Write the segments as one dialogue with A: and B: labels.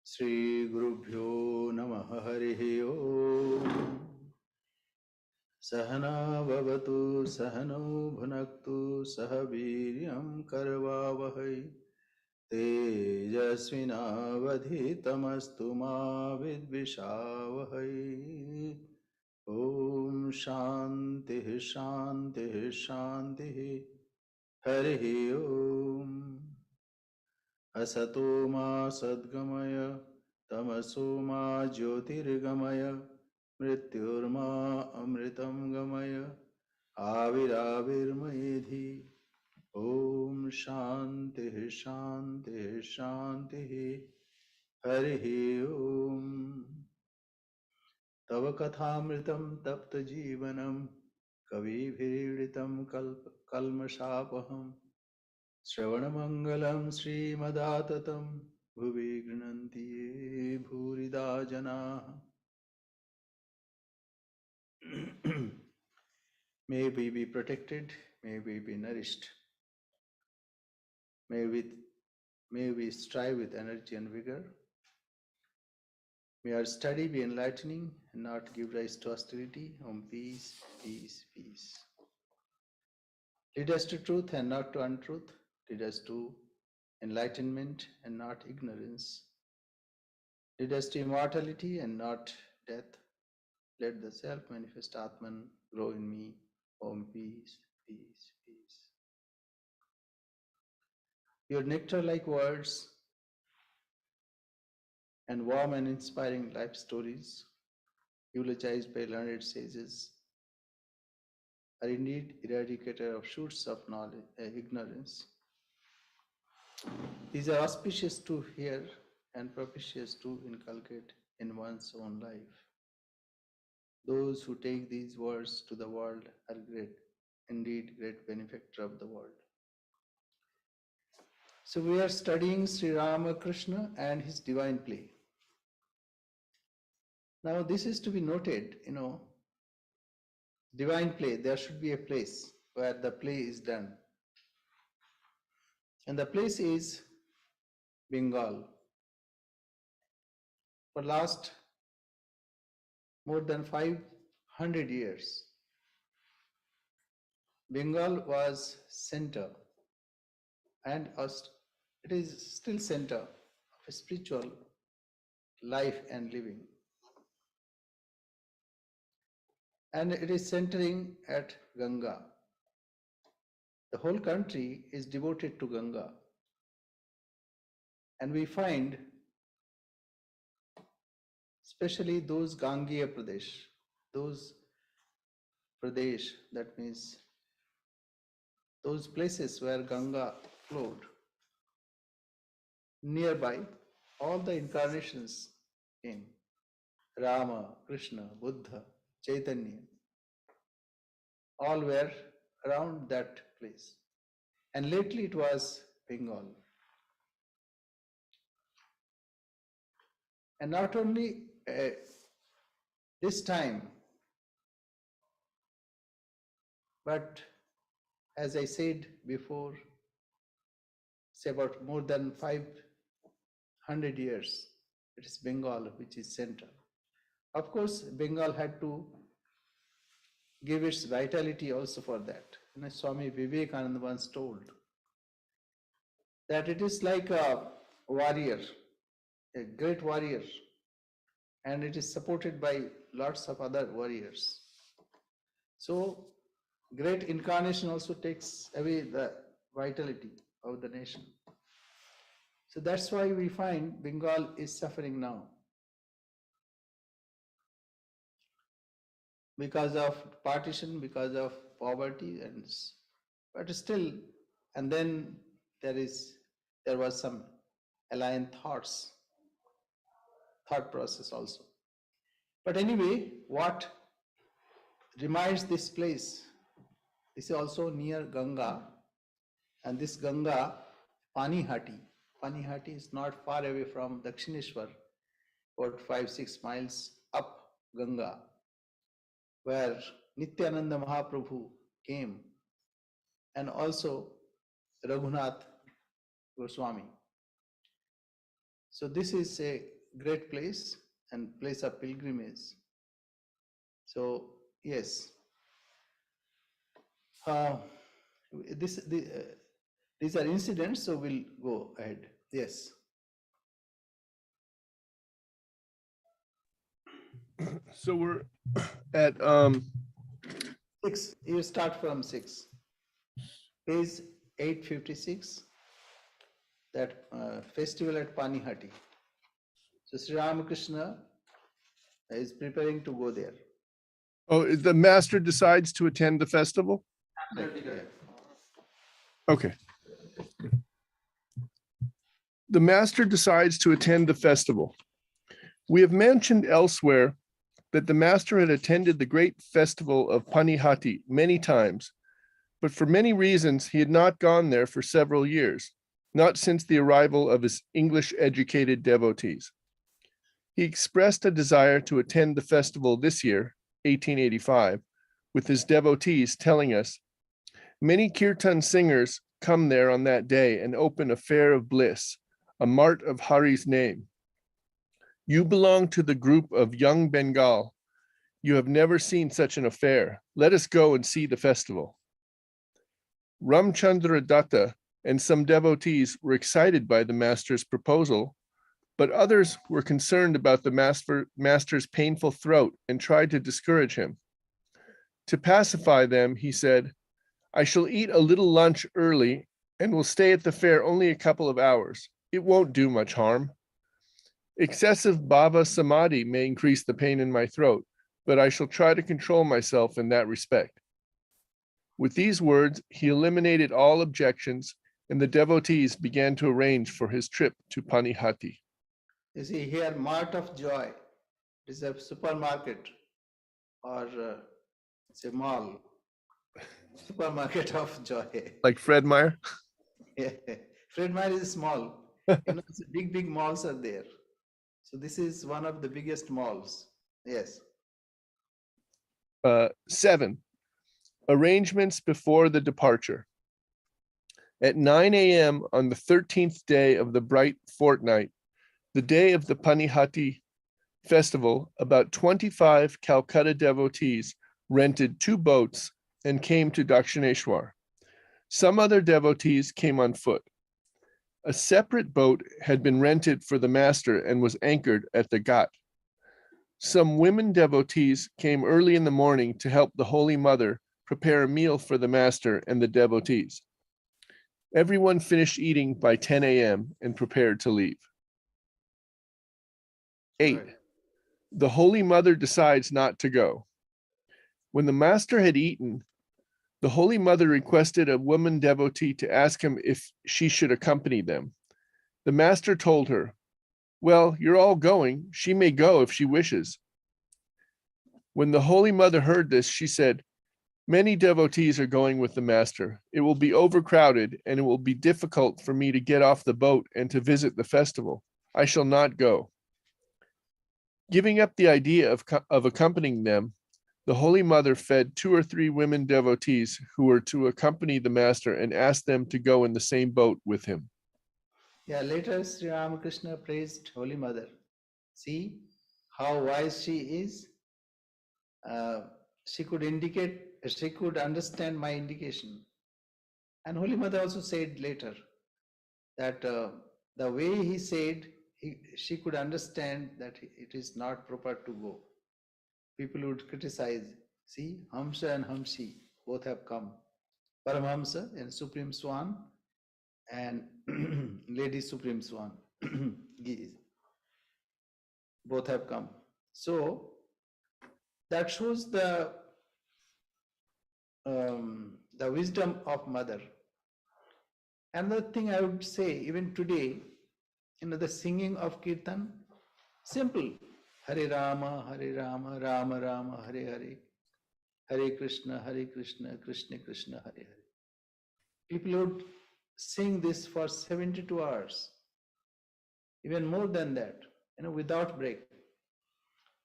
A: Shri Gurubhyo Namaha Harihi Om Sahana Bhavatu Sahano Bhunaktu Sahaviryam Karvavahai Tejasvinavadhitamastu ma vidvishavahai Om Shanti Shanti Shanti Harihi Om Asato ma sadgamaya tamaso ma jyotirgamaya mrityurma amritam gamaya aviravirmayedhi Om Shanti Shanti Shanti Harihi Om Tava kathamritam tapta jivanam kavibhiriditam kalmashapaham Shravanamangalam Srimadaatatam Bhuvi Grinanti Ye Bhurida Janaha May we be protected, may we be nourished, may we strive with energy and vigor, may our study be enlightening and not give rise to hostility. Om peace, peace, peace. Lead us to truth and not to untruth, lead us to enlightenment and not ignorance. Lead us to immortality and not death. Let the self-manifest Atman grow in me. Om peace, peace, peace. Your nectar-like words and warm and inspiring life stories, eulogized by learned sages, are indeed eradicator of shoots of knowledge, ignorance. These are auspicious to hear and propitious to inculcate in one's own life. Those who take these words to the world are great, indeed great benefactor of the world. So we are studying Sri Ramakrishna and his divine play. Now this is to be noted, divine play, there should be a place where the play is done. And the place is Bengal. For last more than 500 years, Bengal was center and it is still center of spiritual life and living. And it is centering at Ganga. The whole country is devoted to Ganga. And we find especially those Gangeya Pradesh, that means those places where Ganga flowed. Nearby, all the incarnations came. Rama, Krishna, Buddha, Chaitanya, all were around that place. And lately it was Bengal. And not only this time, but as I said before, say about more than 500 years, it is Bengal which is center. Of course, Bengal had to give its vitality also for that. Swami Vivekananda once told that it is like a warrior, a great warrior, and it is supported by lots of other warriors. So, great incarnation also takes away the vitality of the nation. So that's why we find Bengal is suffering now. Because of partition, because of poverty, but still, and then there was some alien thought process also. But anyway, what reminds this place, this is also near Ganga, and this Ganga, Panihati is not far away from Dakshineshwar, about 5-6 miles up Ganga, where Nityananda Mahaprabhu came, and also Raghunath Goswami. So this is a great place and place of pilgrimage. So yes, uh, this these are incidents. So we'll go ahead. Yes.
B: So we're at
A: 6. You start from 6. Page 856. That festival at Panihati. So Sri Ramakrishna is preparing to go there.
B: oh, the master decides to attend the festival? Okay. The master decides to attend the festival. We have mentioned elsewhere that the master had attended the great festival of Panihati many times, but for many reasons he had not gone there for several years, not since the arrival of his English-educated devotees. He expressed a desire to attend the festival this year, 1885, with his devotees, telling us, "Many kirtan singers come there on that day and open a fair of bliss, a mart of Hari's name. You belong to the group of young Bengal. You have never seen such an affair. Let us go and see the festival." Ramchandra Datta and some devotees were excited by the master's proposal, but others were concerned about the master's painful throat and tried to discourage him. To pacify them, he said, "I shall eat a little lunch early and will stay at the fair only a couple of hours. It won't do much harm. Excessive bhava samadhi may increase the pain in my throat, but I shall try to control myself in that respect." With these words, he eliminated all objections, and the devotees began to arrange for his trip to Panihati.
A: You see here, Mart of Joy. It is a supermarket or it's a mall. Supermarket of joy.
B: Like Fred Meyer?
A: Yeah. Fred Meyer is small. Big malls are there. So this is one of the biggest malls. Yes.
B: 7. Arrangements before the departure. At 9 a.m. on the 13th day of the bright fortnight, the day of the Panihati festival, about 25 Calcutta devotees rented 2 boats and came to Dakshineshwar. Some other devotees came on foot. A separate boat had been rented for the master and was anchored at the Ghat. Some women devotees came early in the morning to help the Holy Mother prepare a meal for the master and the devotees. Everyone finished eating by 10 a.m. and prepared to leave. 8.
A: Right.
B: The Holy Mother decides not to go. When the master had eaten, the Holy Mother requested a woman devotee to ask him if she should accompany them. The master told her, "Well, you're all going. She may go if she wishes." When the Holy Mother heard this, she said, "Many devotees are going with the master. It will be overcrowded and it will be difficult for me to get off the boat and to visit the festival. I shall not go." Giving up the idea of accompanying them, the Holy Mother fed 2 or 3 women devotees who were to accompany the master and asked them to go in the same boat with him.
A: Yeah, later Sri Ramakrishna praised Holy Mother. See how wise she is. She could understand my indication. And Holy Mother also said later that the way he said, she could understand that it is not proper to go. People would criticize. See, Hamsa and Hamsi both have come. Paramhamsa and Supreme Swan and Lady Supreme Swan both have come. So that shows the wisdom of mother. Another thing I would say, even today, the singing of kirtan, simple. Hare Rama, Rama Rama, Hare Hare, Hare Krishna, Krishna Krishna, Hare Hare. People would sing this for 72 hours, even more than that, without break.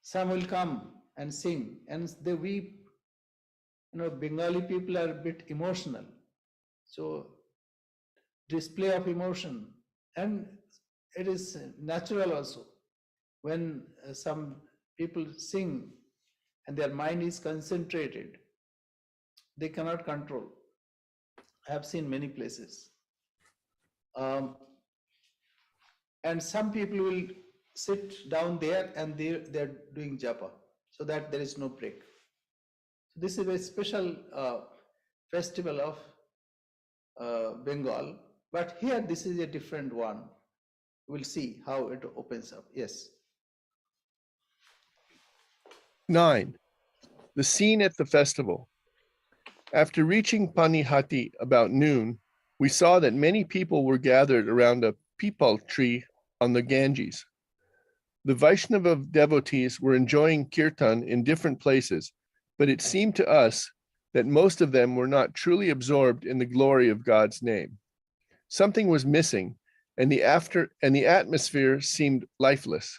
A: Some will come and sing and they weep. Bengali people are a bit emotional. So display of emotion, and it is natural also. when some people sing and their mind is concentrated, they cannot control. I have seen many places. And some people will sit down there and they're doing japa so that there is no break. So this is a special festival of Bengal, but here this is a different one. We'll see how it opens up. Yes.
B: 9. The scene at the festival. After reaching Panihati about noon, we saw that many people were gathered around a peepal tree on the Ganges. The Vaishnava devotees were enjoying kirtan in different places, but it seemed to us that most of them were not truly absorbed in the glory of God's name. Something was missing, and the atmosphere seemed lifeless.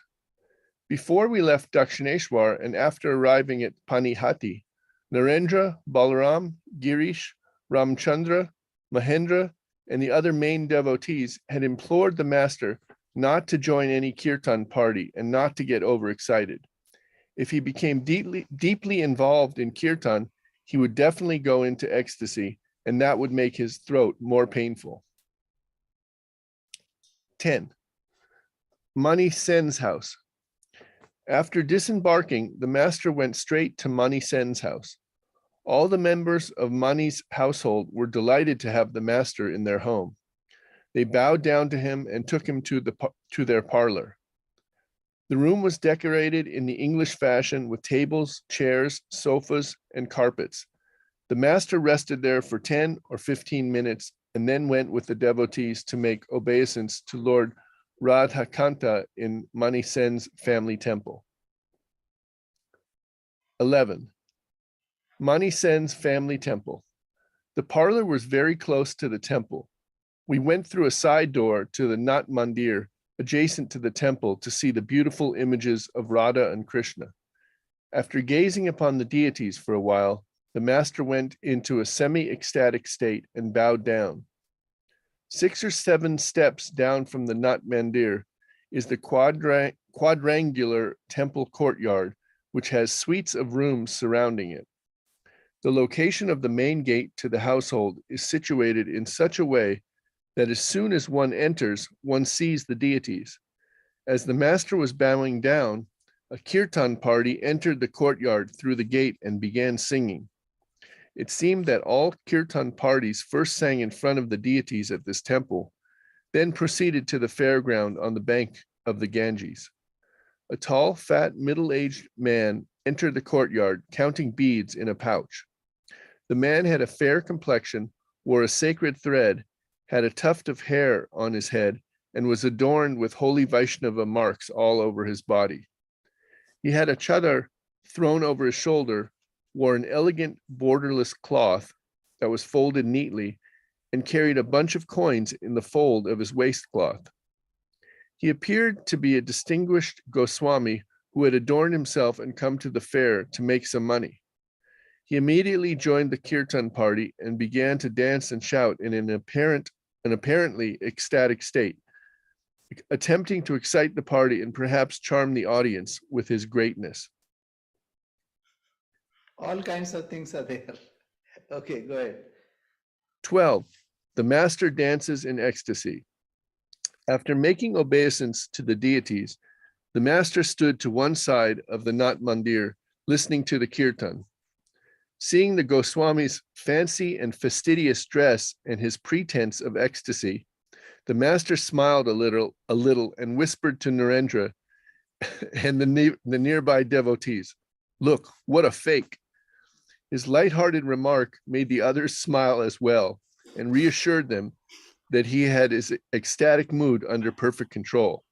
B: Before we left Dakshineshwar and after arriving at Panihati, Narendra, Balaram, Girish, Ramchandra, Mahendra, and the other main devotees had implored the master not to join any kirtan party and not to get overexcited. If he became deeply involved in kirtan, he would definitely go into ecstasy, and that would make his throat more painful. 10. Mani Sen's house. After disembarking, the master went straight to Mani Sen's house. All the members of Mani's household were delighted to have the master in their home. They bowed down to him and took him to their parlor. The room was decorated in the English fashion with tables, chairs, sofas, and carpets. The master rested there for 10 or 15 minutes and then went with the devotees to make obeisance to Lord Radhakanta in Mani Sen's family temple. 11. Mani Sen's family temple. The parlor was very close to the temple. We went through a side door to the Nat Mandir adjacent to the temple to see the beautiful images of Radha and Krishna. After gazing upon the deities for a while, the master went into a semi-ecstatic state and bowed down. 6 or 7 steps down from the Nat Mandir is the quadrangular temple courtyard, which has suites of rooms surrounding it. The location of the main gate to the household is situated in such a way that as soon as one enters, one sees the deities. As the master was bowing down, a kirtan party entered the courtyard through the gate and began singing. It seemed that all kirtan parties first sang in front of the deities at this temple, then proceeded to the fairground on the bank of the Ganges. A tall, fat, middle-aged man entered the courtyard, counting beads in a pouch. The man had a fair complexion, wore a sacred thread, had a tuft of hair on his head, and was adorned with holy Vaishnava marks all over his body. He had a chadar thrown over his shoulder, wore an elegant borderless cloth that was folded neatly, and carried a bunch of coins in the fold of his waistcloth. He appeared to be a distinguished Goswami who had adorned himself and come to the fair to make some money. He immediately joined the kirtan party and began to dance and shout in an apparently ecstatic state, attempting to excite the party and perhaps charm the audience with his greatness.
A: All kinds of things are there. Okay, go ahead.
B: 12. The master dances in ecstasy. After making obeisance to the deities, the master stood to one side of the Nat Mandir, listening to the kirtan. Seeing the Goswami's fancy and fastidious dress and his pretense of ecstasy, the master smiled a little, and whispered to Narendra and the nearby devotees, "Look, what a fake." His lighthearted remark made the others smile as well and reassured them that he had his ecstatic mood under perfect control.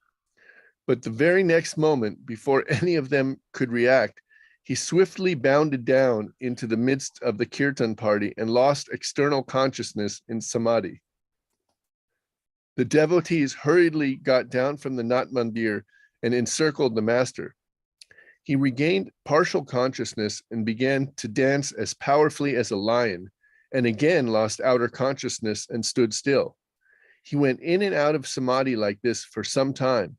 B: But the very next moment, before any of them could react, he swiftly bounded down into the midst of the kirtan party and lost external consciousness in samadhi. The devotees hurriedly got down from the Nat Mandir and encircled the master. He regained partial consciousness and began to dance as powerfully as a lion, and again lost outer consciousness and stood still. He went in and out of samadhi like this for some time.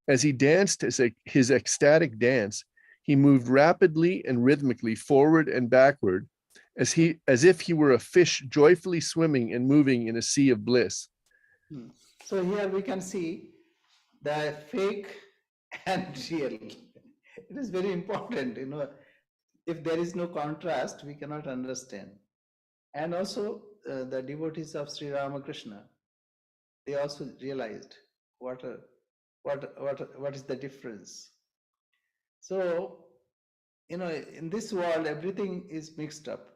B: As he danced his ecstatic dance, he moved rapidly and rhythmically forward and backward, as if he were a fish joyfully swimming and moving in a sea of bliss.
A: So here we can see the fake and real. It is very important, if there is no contrast, we cannot understand. And also the devotees of Sri Ramakrishna, they also realized what is the difference. So, in this world, everything is mixed up.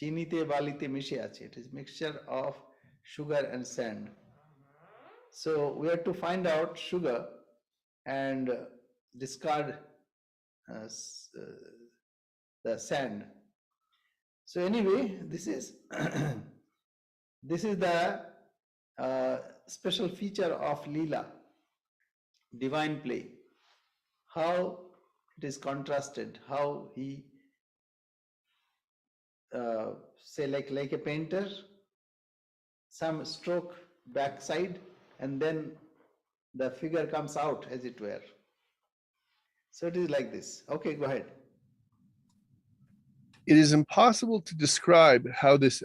A: Chinite balite mishe ache. It is mixture of sugar and sand. So we have to find out sugar and discard the sand. So anyway, this is this is the special feature of Leela, divine play. How it is contrasted, how he say like a painter, some stroke backside, and then the figure comes out, as it were. So it is like this. Okay, go ahead.
B: It is impossible to describe how this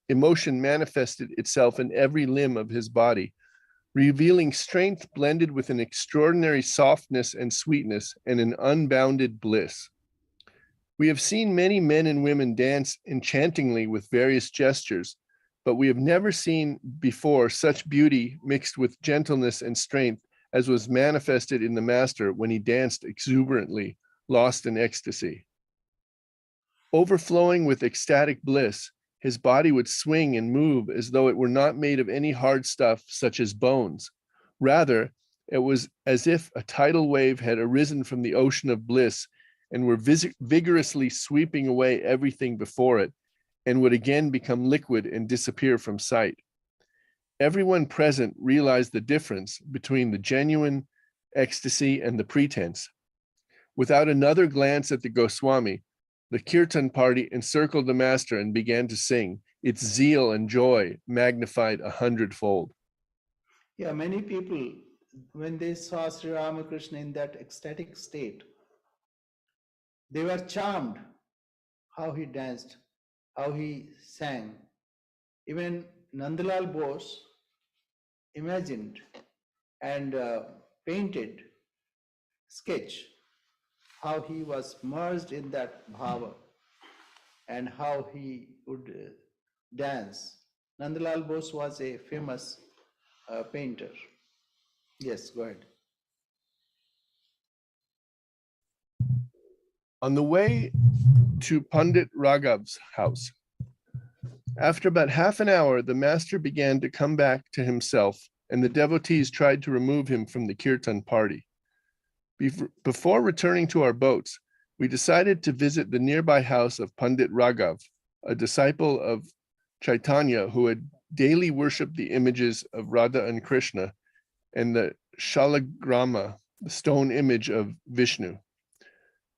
B: emotion manifested itself in every limb of his body, revealing strength blended with an extraordinary softness and sweetness and an unbounded bliss. We have seen many men and women dance enchantingly with various gestures, but we have never seen before such beauty mixed with gentleness and strength as was manifested in the master when he danced exuberantly, lost in ecstasy. Overflowing with ecstatic bliss, his body would swing and move as though it were not made of any hard stuff such as bones. Rather, it was as if a tidal wave had arisen from the ocean of bliss and were vigorously sweeping away everything before it, and would again become liquid and disappear from sight. Everyone present realized the difference between the genuine ecstasy and the pretense. Without another glance at the Goswami, the kirtan party encircled the master and began to sing, its zeal and joy magnified 100-fold.
A: Yeah, many people, when they saw Sri Ramakrishna in that ecstatic state, they were charmed how he danced, how he sang. Even Nandalal Bose imagined and painted, sketch how he was merged in that bhava and how he would dance. Nandalal Bose was a famous painter. Yes, go ahead.
B: On the way to Pandit Raghav's house, after about half an hour, the master began to come back to himself, and the devotees tried to remove him from the kirtan party. Before returning to our boats, we decided to visit the nearby house of Pandit Raghav, a disciple of Chaitanya who had daily worshipped the images of Radha and Krishna and the Shalagrama, the stone image of Vishnu.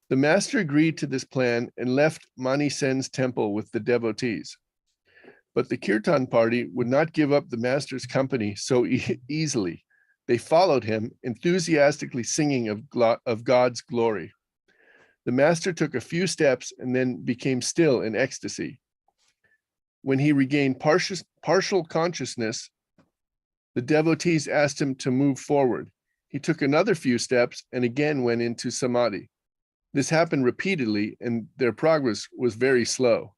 B: The master agreed to this plan and left Mani Sen's temple with the devotees. But the kirtan party would not give up the master's company so easily. They followed him, enthusiastically singing of God's glory. The master took a few steps and then became still in ecstasy. When he regained partial consciousness, the devotees asked him to move forward. He took another few steps and again went into samadhi. This happened repeatedly, and their progress was very slow.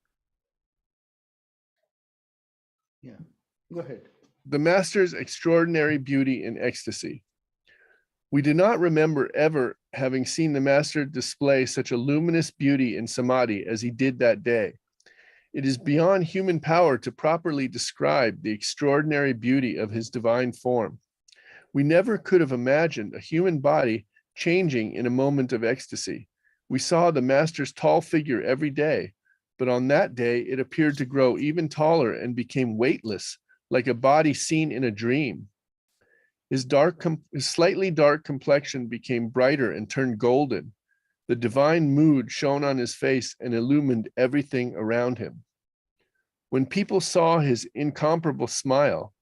A: Yeah, go ahead.
B: The master's extraordinary beauty in ecstasy. We do not remember ever having seen the master display such a luminous beauty in samadhi as he did that day. It is beyond human power to properly describe the extraordinary beauty of his divine form. We never could have imagined a human body changing in a moment of ecstasy. We saw the master's tall figure every day, but on that day it appeared to grow even taller and became weightless, like a body seen in a dream. His slightly dark complexion became brighter and turned golden. The divine mood shone on his face and illumined everything around him. When people saw his incomparable smile,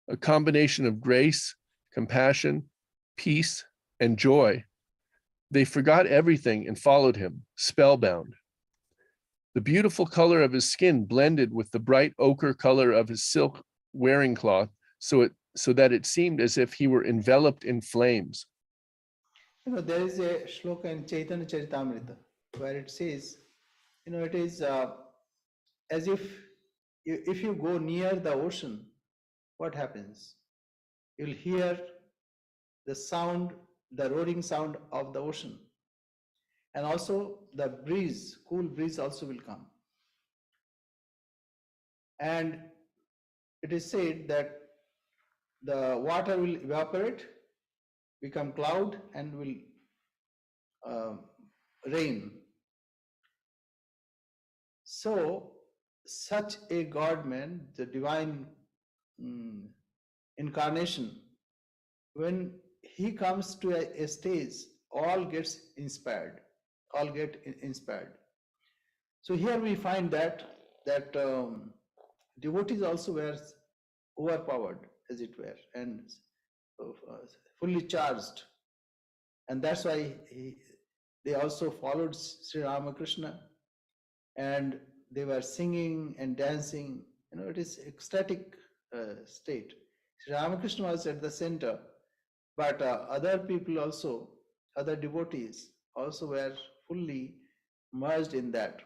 B: a combination of grace, compassion, peace, and joy, they forgot everything and followed him, spellbound. The beautiful color of his skin blended with the bright ochre color of his silk wearing cloth, so that it seemed as if he were enveloped in flames.
A: There is a shloka in Chaitanya Charitamrita where it says, it is as if you go near the ocean, what happens? You'll hear the sound, the roaring sound of the ocean. And also the breeze, cool breeze also will come. And it is said that the water will evaporate, become cloud, and will rain. So, such a God-man, the divine incarnation, when he comes to a stage, all gets inspired. All get inspired. So here we find that devotees also were overpowered, as it were, and fully charged, and that's why they also followed Sri Ramakrishna, and they were singing and dancing. It is ecstatic state. Sri Ramakrishna was at the center, but other people also, other devotees also were fully merged in that.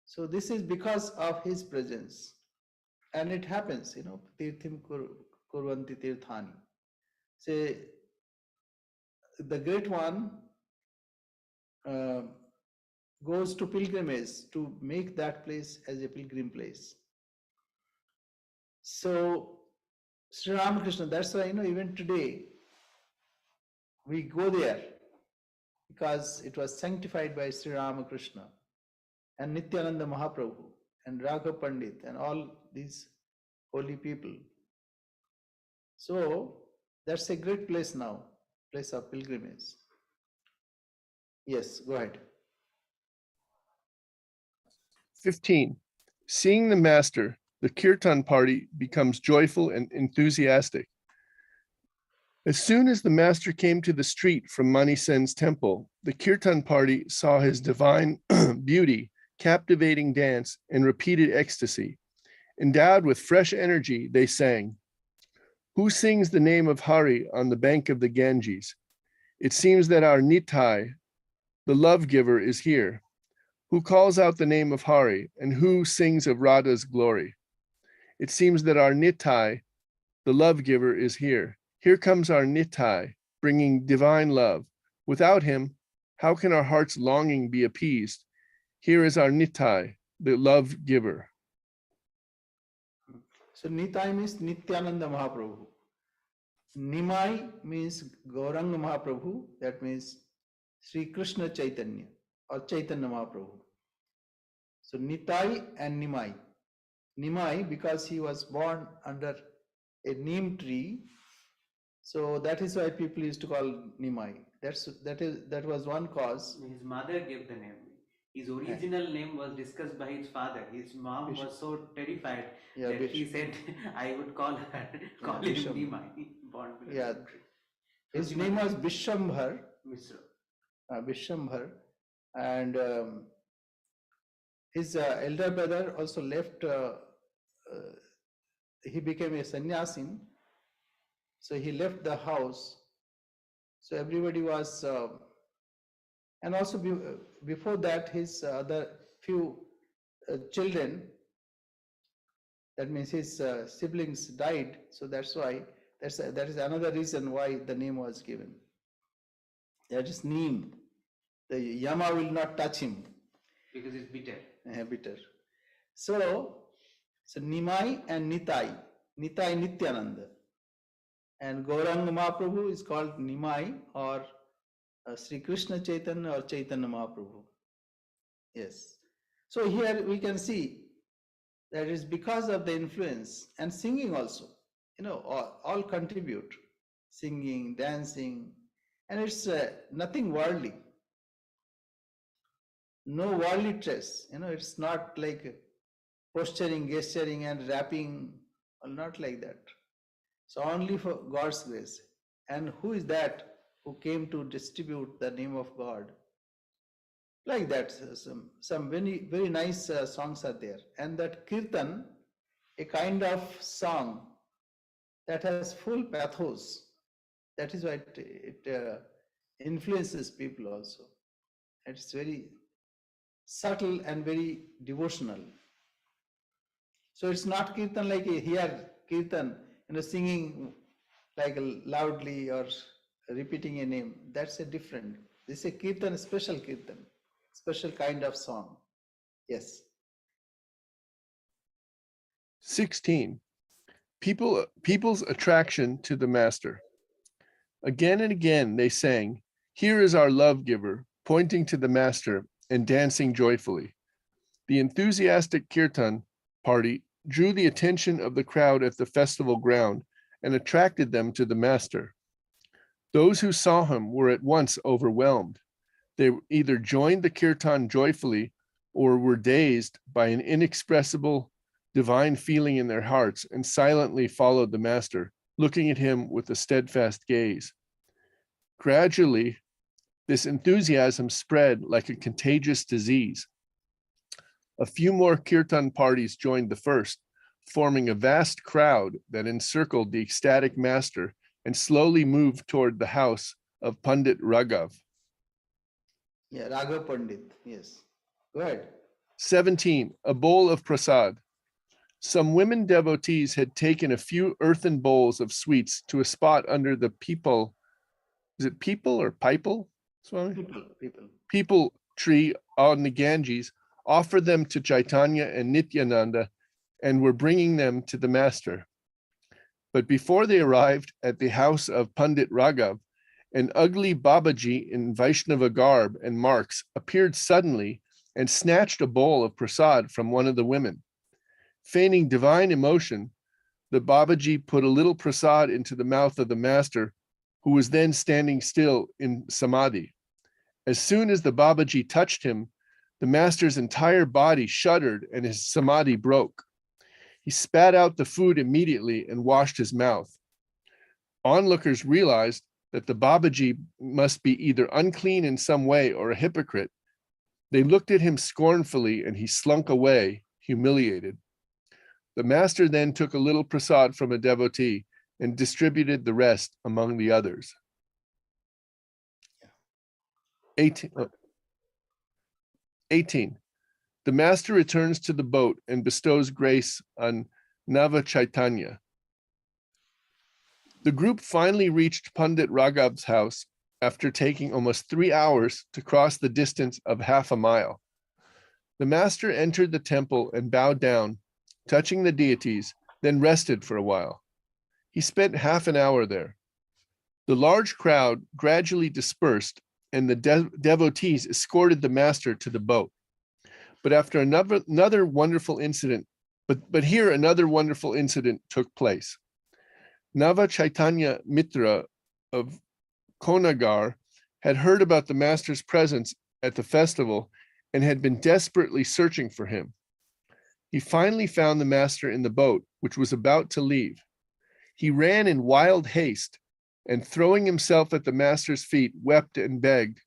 A: So this is because of his presence. And it happens, tirthim kurvanti tirthani. Say, the great one goes to pilgrimage to make that place as a pilgrim place. So, Sri Ramakrishna, that's why, even today, we go there because it was sanctified by Sri Ramakrishna and Nityananda Mahaprabhu and Raghav Pandit and all these holy people. So that's a great place now, place of pilgrimage. Yes, go ahead.
B: 15. Seeing the master, the kirtan party becomes joyful and enthusiastic. As soon as the master came to the street from Mani Sen's temple, the kirtan party saw his divine beauty, captivating dance, and repeated ecstasy. Endowed with fresh energy, they sang, "Who sings the name of Hari on the bank of the Ganges? It seems that our Nitai, the love giver, is here. Who calls out the name of Hari, and who sings of Radha's glory? It seems that our Nitai, the love giver, is here. Here comes our Nitai, bringing divine love. Without him, how can our heart's longing be appeased? Here is our Nitai, the love giver."
A: So Nitai means Nityananda Mahaprabhu. Nimai means Gauranga Mahaprabhu, that means Sri Krishna Chaitanya or Chaitanya Mahaprabhu. So Nitai and Nimai. Nimai because he was born under a neem tree, so that is why people used to call Nimai. That was one cause.
C: His mother gave the name. His original name was discussed by his father. His mom was so terrified that he said, "I would call her, call him Nimai." Born below
A: his name was Vishwambhar.
C: Mishra.
A: Vishwambhar, and his elder brother also left. He became a sannyasin, so he left the house. So everybody was, and also before that, his other few children, that means his siblings died. So that's why that is another reason why the name was given. That is neem. The Yama will not touch him
C: because it's bitter.
A: Bitter. So Nimai and Nitai. Nitai Nityananda. And Gauranga Mahaprabhu is called Nimai or Sri Krishna Chaitanya or Chaitanya Mahaprabhu. Yes. So here we can see that is because of the influence and singing also. All contribute. Singing, dancing, and it's nothing worldly. No worldly trace. It's not like posturing, gesturing, and rapping. Not like that. So only for God's grace. And who is that who came to distribute the name of God? Like that, some very, very nice songs are there. And that kirtan, a kind of song that has full pathos. That is why it influences people also. It's very subtle and very devotional. So it's not kirtan like here, kirtan, singing like loudly or repeating a name. That's a different. This is a kirtan, special kirtan, special kind of song. Yes.
B: 16. People's attraction to the master. Again and again they sang, "Here is our love giver," pointing to the master and dancing joyfully. The enthusiastic kirtan party drew the attention of the crowd at the festival ground and attracted them to the master. Those who saw him were at once overwhelmed. They either joined the kirtan joyfully or were dazed by an inexpressible divine feeling in their hearts and silently followed the master, looking at him with a steadfast gaze. Gradually, this enthusiasm spread like a contagious disease. A few more kirtan parties joined the first, forming a vast crowd that encircled the ecstatic master and slowly moved toward the house of Pandit Raghav.
A: Yeah, Raghav Pandit, yes. Go ahead.
B: 17. A bowl of prasad. Some women devotees had taken a few earthen bowls of sweets to a spot under the peepal. Is it peepal or pipal? Swami? Peepal tree on the Ganges, offered them to Chaitanya and Nityananda and were bringing them to the master. But before they arrived at the house of Pandit Raghav, an ugly Babaji in Vaishnava garb and marks appeared suddenly and snatched a bowl of prasad from one of the women. Feigning divine emotion, the Babaji put a little prasad into the mouth of the master, who was then standing still in samadhi. As soon as the Babaji touched him, the master's entire body shuddered and his samadhi broke. He spat out the food immediately and washed his mouth. Onlookers realized that the Babaji must be either unclean in some way or a hypocrite. They looked at him scornfully and he slunk away, humiliated. The master then took a little prasad from a devotee and distributed the rest among the others. 18. The master returns to the boat and bestows grace on Nava Chaitanya. The group finally reached Pandit Raghav's house after taking almost 3 hours to cross the distance of half a mile. The master entered the temple and bowed down, touching the deities, then rested for a while. He spent half an hour there. The large crowd gradually dispersed and the devotees escorted the master to the boat. But after another wonderful incident, but here another wonderful incident took place. Nava Chaitanya Mitra of Konagar had heard about the master's presence at the festival and had been desperately searching for him. He finally found the master in the boat, which was about to leave. He ran in wild haste and, throwing himself at the master's feet, wept and begged,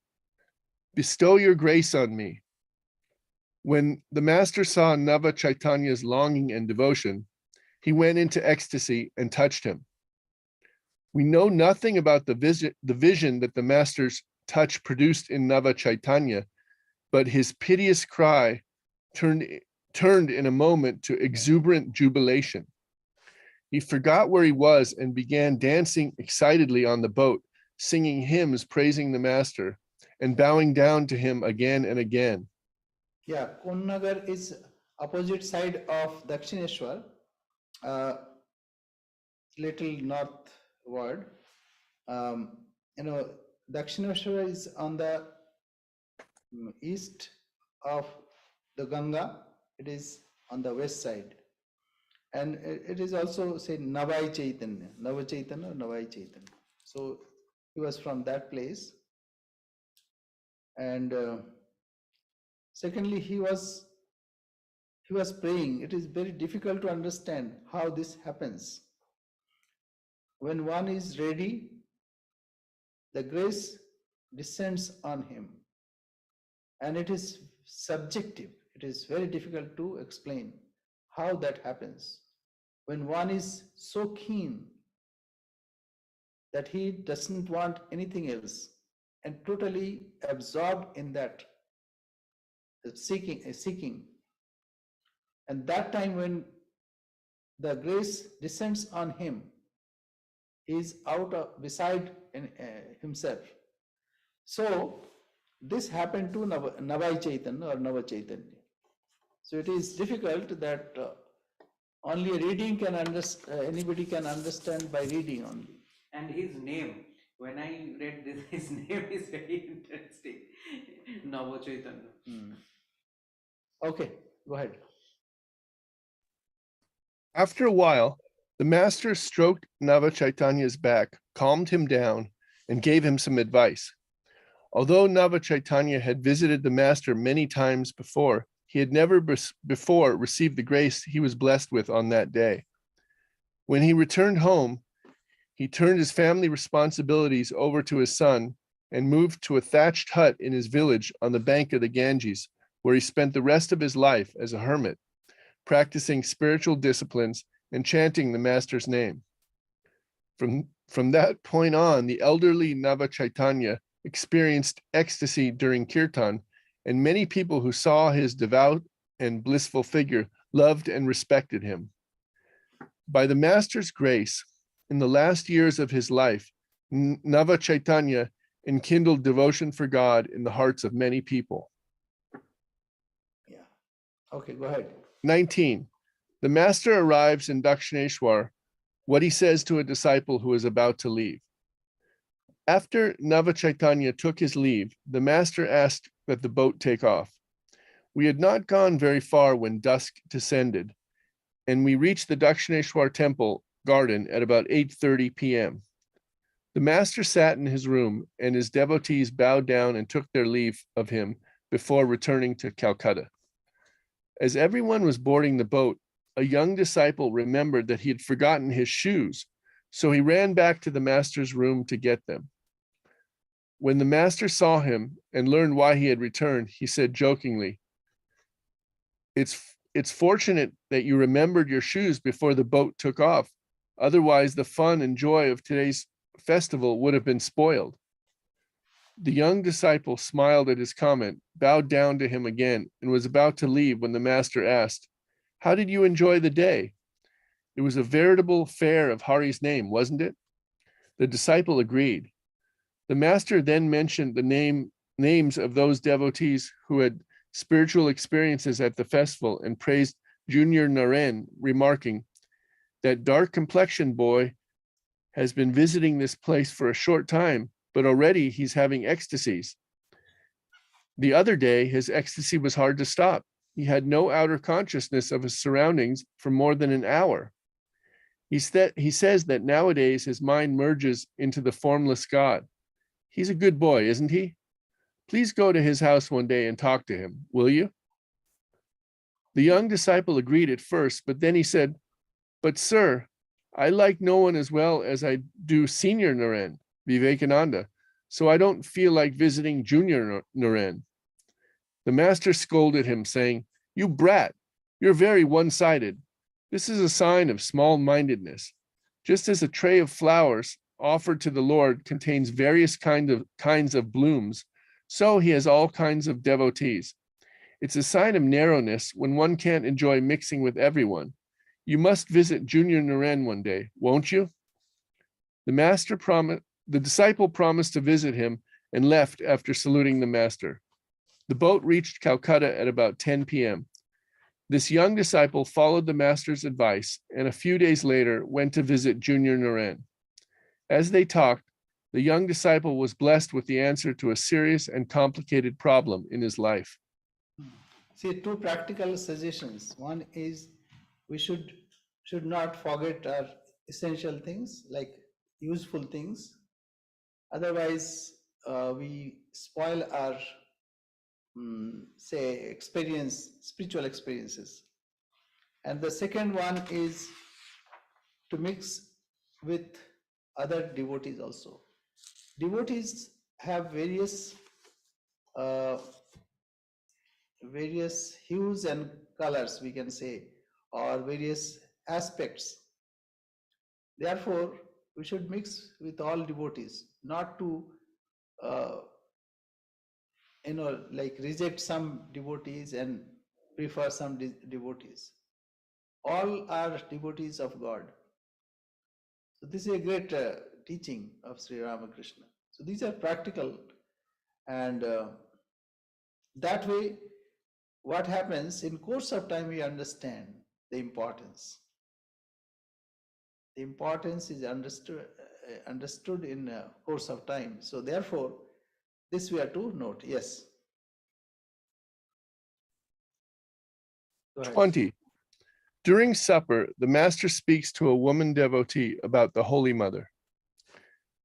B: "Bestow your grace on me." When the master saw Nava Chaitanya's longing and devotion, he went into ecstasy and touched him. We know nothing about the vision that the master's touch produced in Nava Chaitanya, but his piteous cry turned in a moment to exuberant jubilation. He forgot where he was and began dancing excitedly on the boat, singing hymns praising the master and bowing down to him again and again.
A: Yeah, Konnagar is opposite side of Dakshineshwar, little northward. Dakshineshwar is on the east of the Ganga. It is on the west side. And it is also say Nava Chaitanya, Navai Chaitanya. So he was from that place. And secondly, he was praying. It is very difficult to understand how this happens. When one is ready the grace descends on him. And it is subjective. It is very difficult to explain how that happens. When one is so keen that he doesn't want anything else and totally absorbed in that seeking. And that time when the grace descends on him, he is out of beside himself. So this happened to Nava Chaitanya or Nava Chaitanya. So it is difficult that only reading can understand, anybody can understand by reading only.
C: And his name, when I read this, his name is very interesting. Nava Chaitanya.
A: Okay, go ahead.
B: After a while, the master stroked Nava Chaitanya's back, calmed him down, and gave him some advice. Although Nava Chaitanya had visited the master many times before, he had never before received the grace he was blessed with on that day. When he returned home, he turned his family responsibilities over to his son and moved to a thatched hut in his village on the bank of the Ganges, where he spent the rest of his life as a hermit, practicing spiritual disciplines and chanting the master's name. From that point on, the elderly Nava Chaitanya experienced ecstasy during kirtan, and many people who saw his devout and blissful figure loved and respected him. By the master's grace, in the last years of his life, Nava Chaitanya enkindled devotion for God in the hearts of many people.
A: Yeah. Okay, go ahead.
B: 19. The master arrives in Dakshineshwar, what he says to a disciple who is about to leave. After Nava Chaitanya took his leave, the master asked that the boat take off. We had not gone very far when dusk descended, and we reached the Dakshineshwar temple garden at about 8:30 p.m. The master sat in his room, and his devotees bowed down and took their leave of him before returning to Calcutta. As everyone was boarding the boat, a young disciple remembered that he had forgotten his shoes, so he ran back to the master's room to get them. When the master saw him and learned why he had returned, he said jokingly, It's fortunate that you remembered your shoes before the boat took off. Otherwise, the fun and joy of today's festival would have been spoiled. The young disciple smiled at his comment, bowed down to him again, and was about to leave when the master asked, How did you enjoy the day? It was a veritable fair of Hari's name, wasn't it? The disciple agreed. The master then mentioned the names of those devotees who had spiritual experiences at the festival and praised Junior Naren, remarking, That dark-complexioned boy has been visiting this place for a short time, but already he's having ecstasies. The other day, his ecstasy was hard to stop. He had no outer consciousness of his surroundings for more than an hour. He says that nowadays his mind merges into the formless God. He's a good boy, isn't he? Please go to his house one day and talk to him, will you? The young disciple agreed at first, but then he said, But sir, I like no one as well as I do Senior Naren, Vivekananda, so I don't feel like visiting Junior Naren. The master scolded him, saying, You brat, you're very one-sided. This is a sign of small-mindedness. Just as a tray of flowers offered to the Lord contains various kinds of blooms, so he has all kinds of devotees. It's a sign of narrowness when one can't enjoy mixing with everyone. You must visit Junior Naren one day, won't you? The disciple promised to visit him and left after saluting the master. The boat reached Calcutta at about 10 p.m. This young disciple followed the master's advice and a few days later went to visit Junior Naren. As they talked, the young disciple was blessed with the answer to a serious and complicated problem in his life.
A: See, two practical suggestions. One is we should not forget our essential things, like useful things. Otherwise, we spoil our, spiritual experiences. And the second one is to mix with other devotees also. devotees have various hues and colors, we can say, or various aspects. Therefore, we should mix with all devotees, not to uh, like reject some devotees and prefer some devotees. All are devotees of God. So this is a great teaching of Sri Ramakrishna. So these are practical, and that way what happens in course of time, we understand the importance. The importance is understood in course of time. So therefore, this we are to note. Yes. Go ahead.
B: 20. During supper, the master speaks to a woman devotee about the Holy Mother.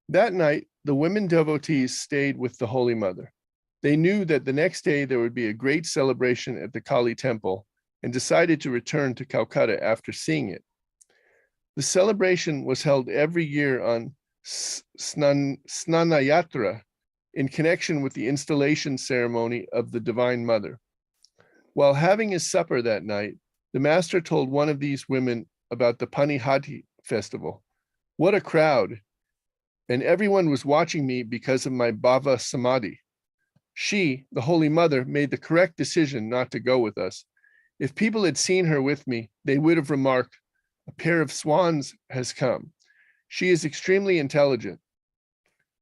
B: That night, the women devotees stayed with the Holy Mother. They knew that the next day there would be a great celebration at the Kali temple and decided to return to Calcutta after seeing it. The celebration was held every year on Snanayatra in connection with the installation ceremony of the Divine Mother. While having his supper that night, the master told one of these women about the Panihati festival. What a crowd! And everyone was watching me because of my bhava samadhi. She, the Holy Mother, made the correct decision not to go with us. If people had seen her with me, they would have remarked, a pair of swans has come. She is extremely intelligent.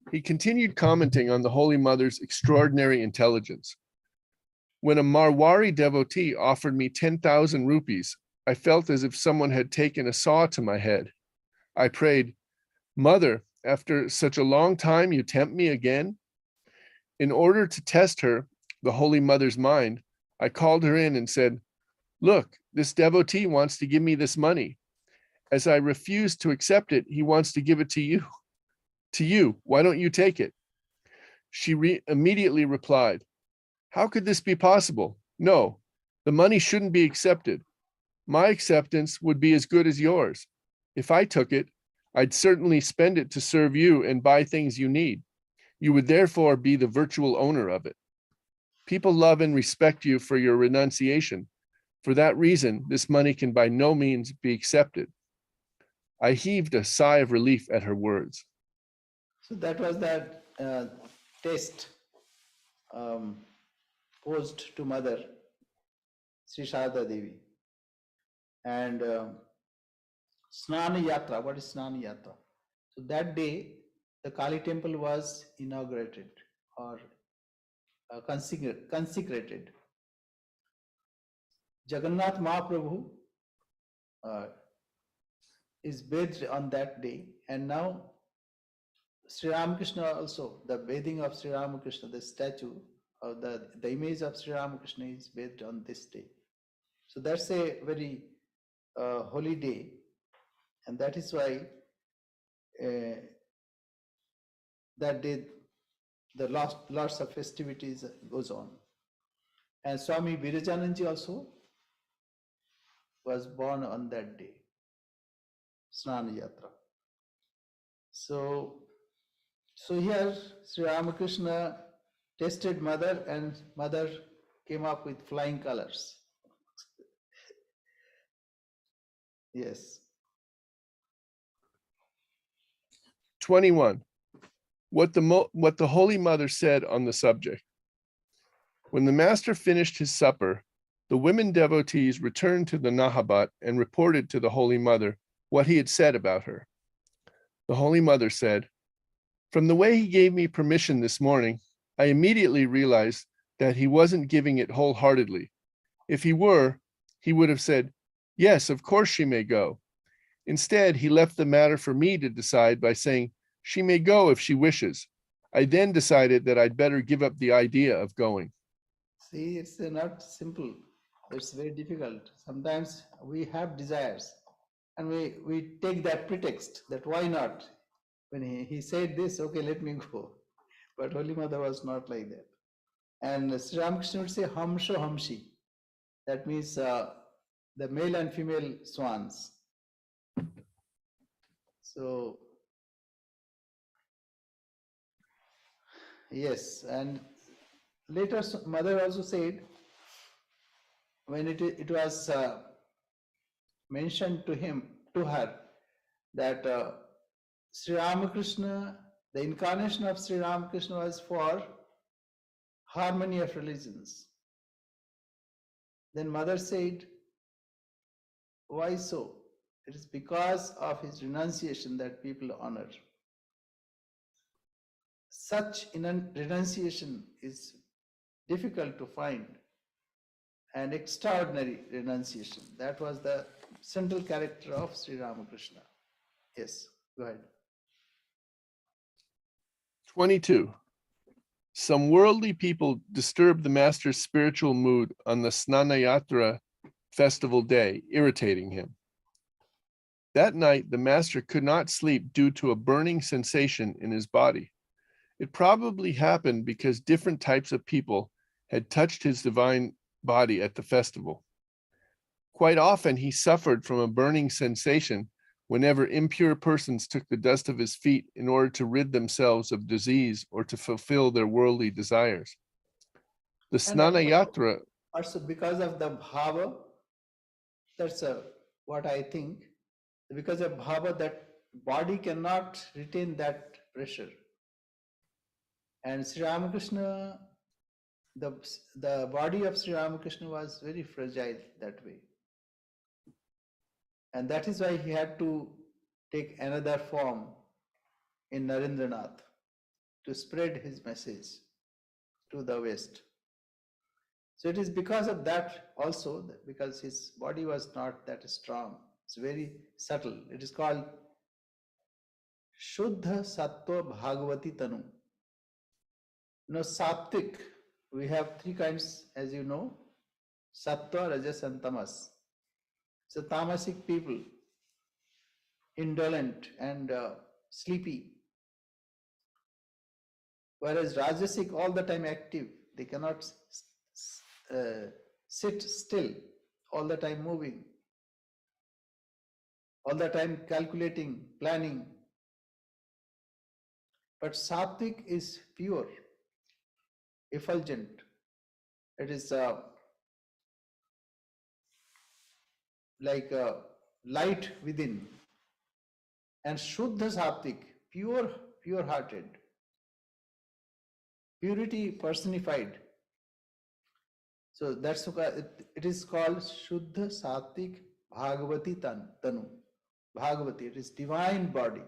B: He continued commenting on the Holy Mother's extraordinary intelligence. When a Marwari devotee offered me 10,000 rupees, I felt as if someone had taken a saw to my head. I prayed, Mother, after such a long time, you tempt me again? In order to test her, the Holy Mother's mind, I called her in and said, look, this devotee wants to give me this money. As I refuse to accept it, he wants to give it to you. To you, why don't you take it? She immediately replied, how could this be possible? No, the money shouldn't be accepted. My acceptance would be as good as yours. If I took it, I'd certainly spend it to serve you and buy things you need. You would therefore be the virtual owner of it. People love and respect you for your renunciation. For that reason, this money can by no means be accepted. I heaved a sigh of relief at her words.
A: So that was that test posed to Mother Sri Sharda Devi. And Snana Yatra, what is Snana Yatra? So that day, the Kali temple was inaugurated or consecrated. Jagannath Mahaprabhu is bathed on that day, and now Sri Ramakrishna also, the bathing of Sri Ramakrishna, the statue of the image of Sri Ramakrishna is bathed on this day. So that's a very holy day, and that is why that day the lots of festivities goes on. And Swami Virajananji also was born on that day, Snana Yatra. So here Sri Ramakrishna tested Mother, and Mother came up with flying colors. Yes.
B: 21. What the Holy Mother said on the subject. When the master finished his supper, the women devotees returned to the Nahabat and reported to the Holy Mother what he had said about her. The Holy Mother said, from the way he gave me permission this morning, I immediately realized that he wasn't giving it wholeheartedly. If he were, he would have said, yes, of course she may go. Instead, he left the matter for me to decide by saying, she may go if she wishes. I then decided that I'd better give up the idea of going.
A: See, it's not simple. It's very difficult. Sometimes we have desires and we take that pretext that why not? When he said this, okay, let me go. But Holy Mother was not like that. And Sri Ramakrishna would say hamsho hamshi. That means the male and female swans. So Yes, and later mother also said, when it was mentioned to her, that Sri Ramakrishna, the incarnation of Sri Ramakrishna was for harmony of religions. Then mother said, why so? It is because of his renunciation that people honor. Such renunciation is difficult to find, an extraordinary renunciation. That was the central character of Sri Ramakrishna. Yes, go ahead.
B: 22. Some worldly people disturbed the master's spiritual mood on the Snanayatra festival day, irritating him. That night, the master could not sleep due to a burning sensation in his body. It probably happened because different types of people had touched his divine body at the festival. Quite often, he suffered from a burning sensation whenever impure persons took the dust of his feet in order to rid themselves of disease or to fulfill their worldly desires. The Snanayatra.
A: Also, because of the bhava, that's what I think. Because of bhava, that body cannot retain that pressure. And Sri Ramakrishna, the body of Sri Ramakrishna was very fragile that way. And that is why he had to take another form in Narendranath to spread his message to the West. So it is because of that also, because his body was not that strong. It's very subtle. It is called Shuddha Sattva Bhagavati Tanu. Sattvic, we have three kinds, as you know: Sattva, Rajas, and Tamas. So tamasic people, indolent and sleepy, whereas Rajasic, all the time active. They cannot sit still, all the time moving, all the time calculating, planning. But Sattvic is pure, effulgent. It is like light within. And Shuddha Sattvic, pure hearted, purity personified. So that's why it is called Shuddha Sattvic Bhagavati Tanu. Bhagavati, it is divine body.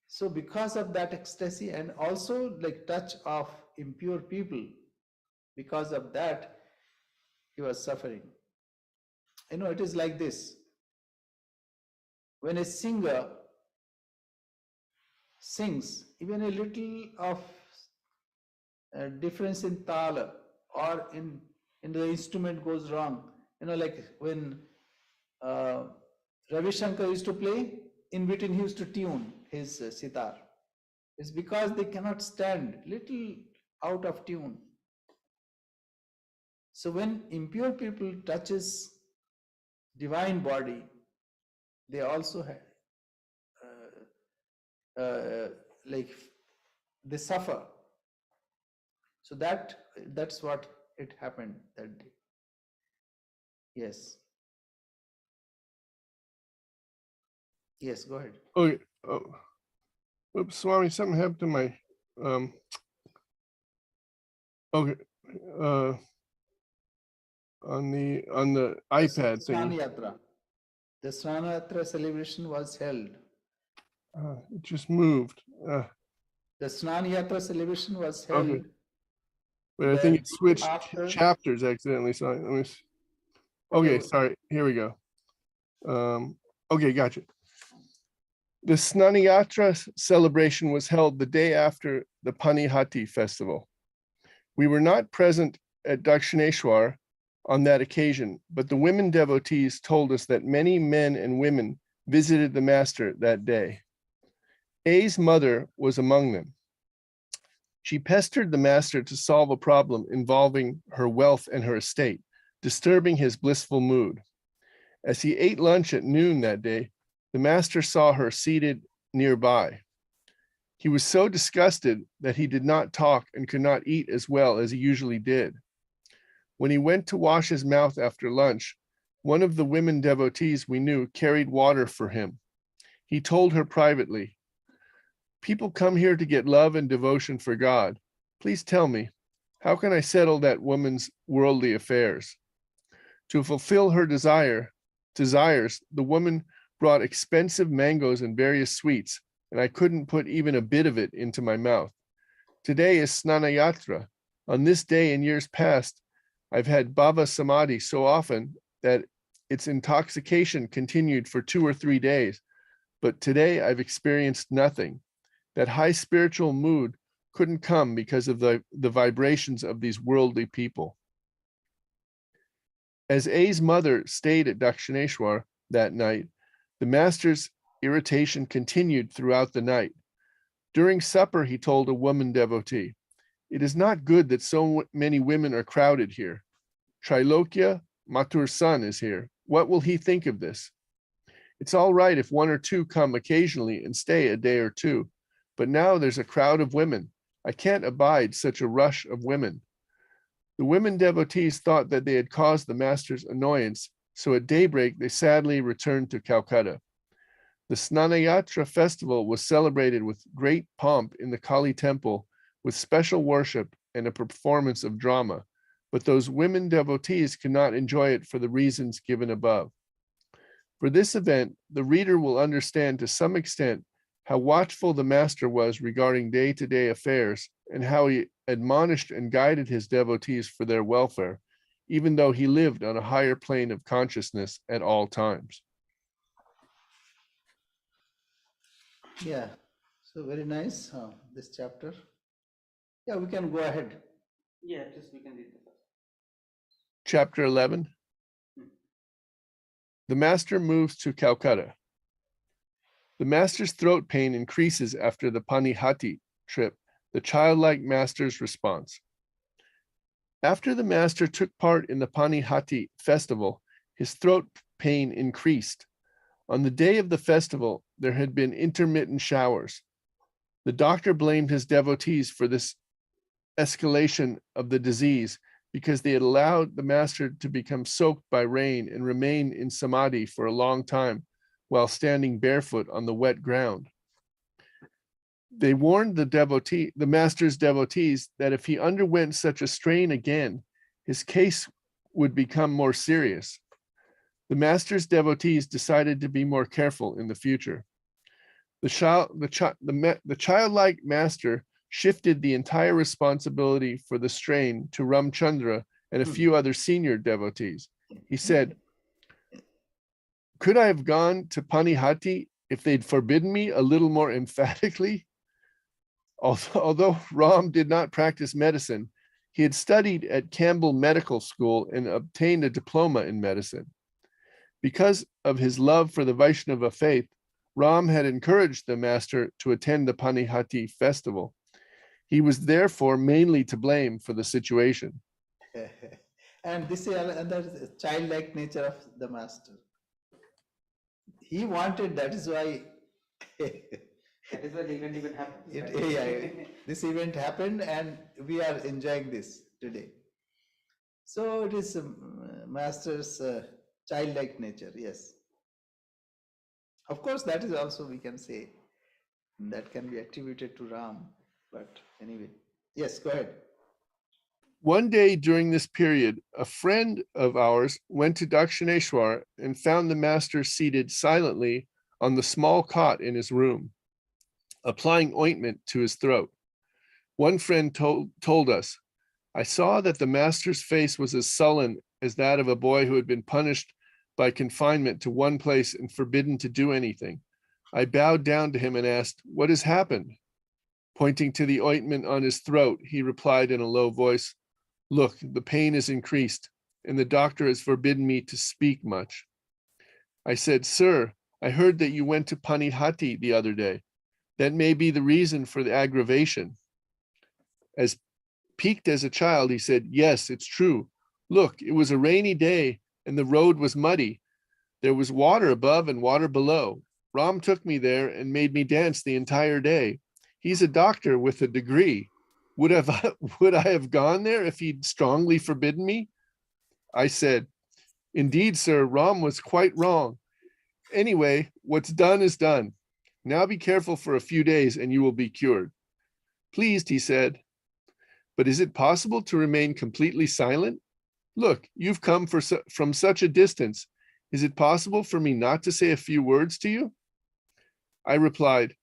A: So because of that ecstasy and also like touch of impure people, because of that, he was suffering. It is like this. When a singer sings, even a little of difference in tala or in the instrument goes wrong, like when Ravi Shankar used to play, in between he used to tune his sitar. It's because they cannot stand, little out of tune. So when impure people touches divine body, they also have like they suffer. So that's what it happened that day. Yes. Yes, go ahead.
B: Okay. Oh, oops, Swami, something happened to my okay. On the iPad thing.
A: The Snanayatra celebration was held.
B: It just moved.
A: The Snanayatra celebration was held.
B: Okay. But I think it switched chapters accidentally. So let me. Okay, sorry. Here we go. Okay, gotcha. The Snanayatra celebration was held the day after the Panihati festival. We were not present at Dakshineshwar on that occasion, but the women devotees told us that many men and women visited the master that day. A's mother was among them. She pestered the master to solve a problem involving her wealth and her estate, disturbing his blissful mood. As he ate lunch at noon that day, the master saw her seated nearby. He was so disgusted that he did not talk and could not eat as well as he usually did. When he went to wash his mouth after lunch, one of the women devotees we knew carried water for him. He told her privately, "People come here to get love and devotion for God. Please tell me, how can I settle that woman's worldly affairs?" To fulfill her desires, the woman brought expensive mangoes and various sweets, and I couldn't put even a bit of it into my mouth. Today is Snanayatra. On this day in years past, I've had Bhava Samadhi so often that its intoxication continued for 2 or 3 days, but today I've experienced nothing. That high spiritual mood couldn't come because of the vibrations of these worldly people. As A's mother stayed at Dakshineshwar that night, the master's irritation continued throughout the night. During supper, he told a woman devotee, "It is not good that so many women are crowded here. Trilokya, Mathur's son, is here. What will he think of this? It's all right if 1 or 2 come occasionally and stay a day or 2, but now there's a crowd of women. I can't abide such a rush of women." The women devotees thought that they had caused the master's annoyance, so at daybreak they sadly returned to Calcutta. The Snanayatra festival was celebrated with great pomp in the Kali temple with special worship and a performance of drama, but those women devotees could not enjoy it for the reasons given above. For this event, the reader will understand to some extent how watchful the master was regarding day-to-day affairs and how he admonished and guided his devotees for their welfare, even though he lived on a higher plane of consciousness at all times.
A: Yeah, so very nice, this chapter. Yeah, we can go ahead.
C: Yeah, just we can read the first.
B: Chapter 11. The master moves to Calcutta. The master's throat pain increases after the Panihati trip, the childlike master's response. After the master took part in the Panihati festival, his throat pain increased. On the day of the festival, there had been intermittent showers. The doctor blamed his devotees for this escalation of the disease because they had allowed the master to become soaked by rain and remain in samadhi for a long time while standing barefoot on the wet ground. They warned the master's devotees that if he underwent such a strain again, his case would become more serious. The master's devotees decided to be more careful in the future. The childlike master shifted the entire responsibility for the strain to Ramchandra and a few other senior devotees. He said, "Could I have gone to Panihati if they'd forbidden me a little more emphatically?" Although Ram did not practice medicine, he had studied at Campbell Medical School and obtained a diploma in medicine. Because of his love for the Vaishnava faith, Ram had encouraged the master to attend the Panihati festival. He was therefore mainly to blame for the situation.
A: And this is another childlike nature of the master. He wanted, that is why.
C: That is why the event even happened.
A: Yeah, this event happened and we are enjoying this today. So it is master's childlike nature, yes. Of course, that is also, we can say, that can be attributed to Ram, but anyway. Yes, go ahead.
B: One day during this period, a friend of ours went to Dakshineshwar and found the master seated silently on the small cot in his room, applying ointment to his throat. One friend told us, "I saw that the master's face was as sullen as that of a boy who had been punished by confinement to one place and forbidden to do anything. I bowed down to him and asked, 'What has happened?' Pointing to the ointment on his throat, he replied in a low voice, 'Look, the pain is increased, and the doctor has forbidden me to speak much.' I said, 'Sir, I heard that you went to Panihati the other day. That may be the reason for the aggravation.' As piqued as a child, he said, 'Yes, it's true. Look, it was a rainy day and the road was muddy. There was water above and water below. Ram took me there and made me dance the entire day. He's a doctor with a degree. Would I have gone there if he'd strongly forbidden me? I said, indeed, sir, Ram was quite wrong. Anyway, what's done is done. Now be careful for a few days and you will be cured. Pleased, he said. But is it possible to remain completely silent? Look, you've come from such a distance. Is it possible for me not to say a few words to you? I replied,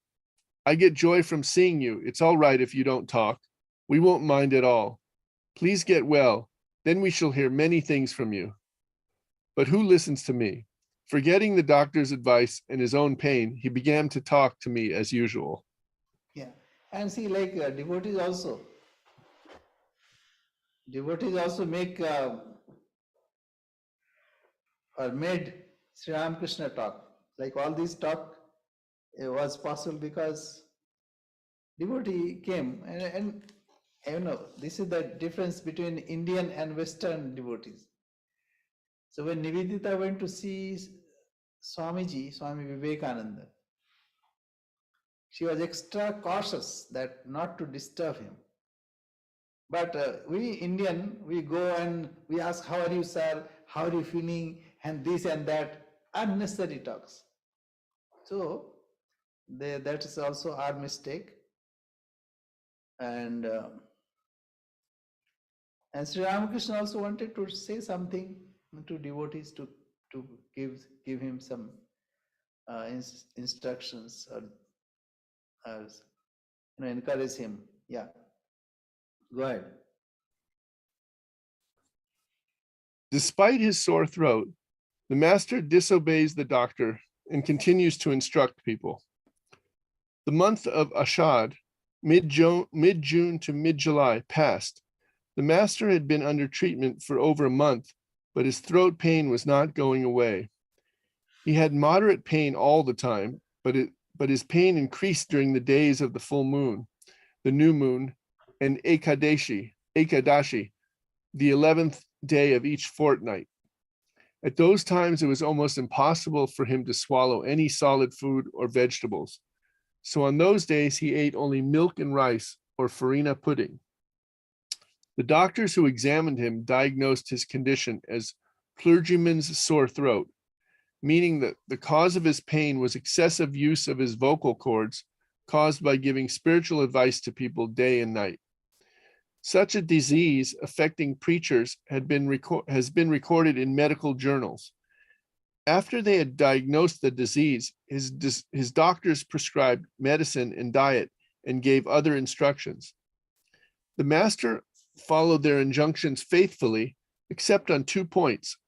B: I get joy from seeing you. It's all right if you don't talk. We won't mind at all. Please get well. Then we shall hear many things from you. But who listens to me? Forgetting the doctor's advice and his own pain, he began to talk to me as usual.
A: Yeah, and see, like devotees also make or made Sri Ramakrishna talk. Like all this talk was possible because devotee came, and you know, this is the difference between Indian and Western devotees. So when Nivedita went to see Swami Vivekananda, she was extra cautious that not to disturb him. But we Indian, we go and we ask, how are you, sir? How are you feeling? And this and that, unnecessary talks. So that is also our mistake. And Sri Ramakrishna also wanted to say something to devotees to give him some instructions or encourage him. Yeah, go ahead.
B: Despite his sore throat, the master disobeys the doctor and continues to instruct people. The month of Ashad, mid-June to mid-July, passed. The master had been under treatment for over a month, but his throat pain was not going away. He had moderate pain all the time, but his pain increased during the days of the full moon, the new moon, and Ekadashi, the 11th day of each fortnight. At those times, it was almost impossible for him to swallow any solid food or vegetables. So on those days, he ate only milk and rice or farina pudding. The doctors who examined him diagnosed his condition as clergyman's sore throat, meaning that the cause of his pain was excessive use of his vocal cords caused by giving spiritual advice to people day and night. Such a disease affecting preachers has been recorded in medical journals. After they had diagnosed the disease, his doctors prescribed medicine and diet and gave other instructions. The master followed their injunctions faithfully, except on 2 points.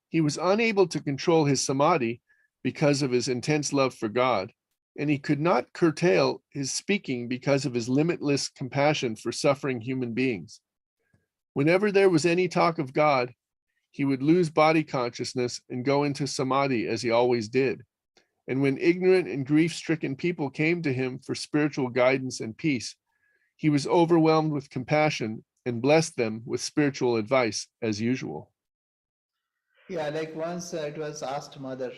B: He was unable to control his samadhi because of his intense love for God, and he could not curtail his speaking because of his limitless compassion for suffering human beings. Whenever there was any talk of God, he would lose body consciousness and go into samadhi as he always did. And when ignorant and grief-stricken people came to him for spiritual guidance and peace, he was overwhelmed with compassion and blessed them with spiritual advice as usual.
A: Yeah, like once it was asked Mother,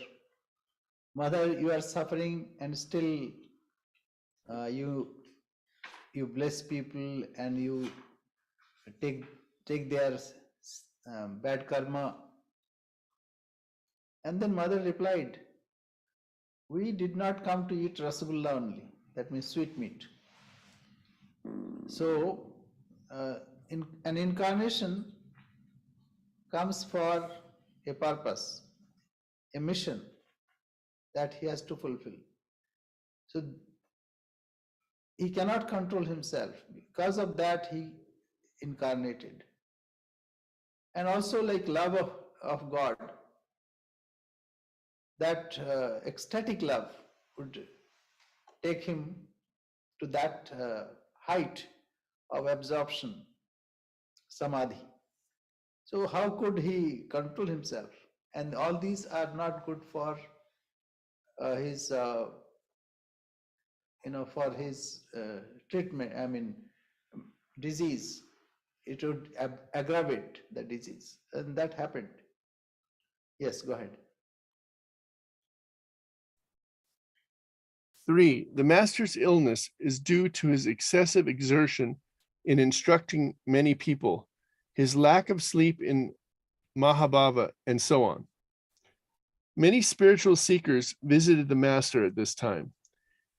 A: you are suffering and still you bless people and you take their bad karma. And then Mother replied, we did not come to eat rasgulla only, that means sweet meat. So an incarnation comes for a purpose, a mission that he has to fulfill. So he cannot control himself. Because of that, he incarnated. And also like love of God, that ecstatic love would take him to that height of absorption, samadhi. So how could he control himself? And all these are not good for his, for his treatment, disease. It would aggravate the disease. And that happened. Yes, go ahead.
B: 3. The master's illness is due to his excessive exertion in instructing many people, his lack of sleep in Mahabhava, and so on. Many spiritual seekers visited the master at this time.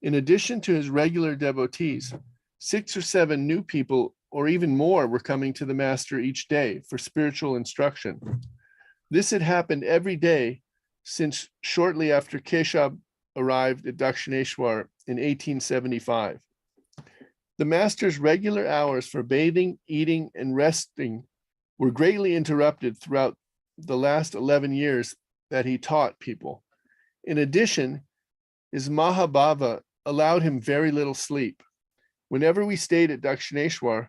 B: In addition to his regular devotees, 6 or 7 new people, or even more, were coming to the master each day for spiritual instruction. This had happened every day since shortly after Keshav arrived at Dakshineshwar in 1875. The master's regular hours for bathing, eating, and resting were greatly interrupted throughout the last 11 years that he taught people. In addition, his Mahabhava allowed him very little sleep. Whenever we stayed at Dakshineshwar,